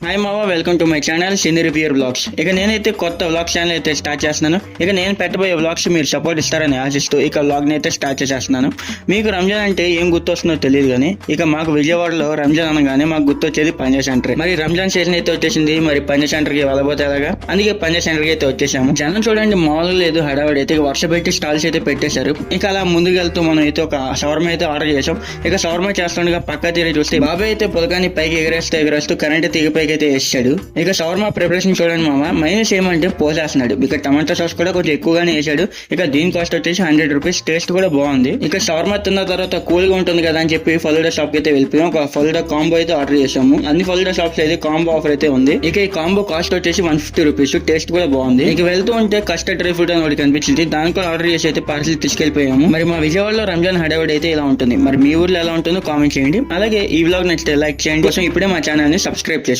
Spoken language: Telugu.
హాయ్ మావా, welcome to my channel cine reviewer blogs. ఇక నేనైతే కొత్త వ్లాగ్ ఛానల్ అయితే స్టార్ట్ చేస్తున్నాను. ఇక నేను పెట్టబోయే వ్లాగ్స్ మీరు సపోర్ట్ ఇస్తారని ఆశిస్తూ ఇక వ్లాగ్ ని అయితే స్టార్ట్ చేసేస్తున్నాను. మీకు రంజాన్ అంటే ఏం గుర్తొస్తుందో తెలియదు కానీ ఇక మాకు విజయవాడలో రంజాన్ అనగానే మాకు గుర్తొచ్చేది పంజా సెంటర్. మరి రంజాన్ సీజన్ అయితే వచ్చేసింది. మరి పంజా సెంటర్ కి వెళ్ళబోతే ఎలాగా, అందుకే పంజా సెంటర్ కి అయితే వచ్చేసాము. జనం చూడండి మామూలుగా లేదు, హడావడి అయితే వర్ష పెట్టి స్టాల్స్ అయితే పెట్టేశారు. ఇక అలా ముందుకు వెళ్తూ మనం అయితే ఒక షవర్మా అయితే ఆర్డర్ చేసాం. ఇక షవర్మా చేస్తుండగా పక్క తిరిగి చూస్తే బాబాయ్ అయితే పొలకాన్ని పైకి ఎగరేస్తూ కరెంట్ తీగ పైకి అయితే వేసాడు. ఇక షవర్మా ప్రిపరేషన్ చూడండి మామ, మైనస్ ఏమంటే పోసేస్తున్నాడు. ఇక టమాటా సాస్ కూడా కొంచెం ఎక్కువగానే వేసాడు. ఇక దీని కాస్ట్ వచ్చేసి 100 రూపీస్. టేస్ట్ కూడా బాగుంది. ఇక షవర్మా తిన్న తర్వాత కూల్ గా ఉంటుంది కదా అని చెప్పి ఫలుడా షాప్ కి అయితే వెళ్ళిపోయాం. ఒక ఫలుడా కాంబో అయితే ఆర్డర్ చేసాము. అన్ని ఫలుడా షాప్స్ అయితే కాంబో ఆఫర్ అయితే ఉంది. ఇక ఈ కాంబో కాస్ట్ వచ్చేసి 150 రూపీస్. టేస్ట్ కూడా బాగుంది. ఇక వెళ్తూ ఉంటే కస్టర్డ్ డ్రై ఫ్రూట్ అని ఒకటి కనిపించింది. దాని కూడా ఆర్డర్ చేసి అయితే పార్సల్ తీసుకెళ్లిపోయాము. మరి మా విజయవాడలో రంజాన్ హడావిడి అయితే ఇలా ఉంటుంది. మరి మీ ఊర్లో ఎలా ఉంటుందో కామెంట్ చేయండి. అలాగే ఈ వ్లాగ్ నచ్చితే లైక్ చేయండి. కోసం ఇప్పుడే మా ఛానల్ ని సబ్స్క్రైబ్ చేసుకోండి.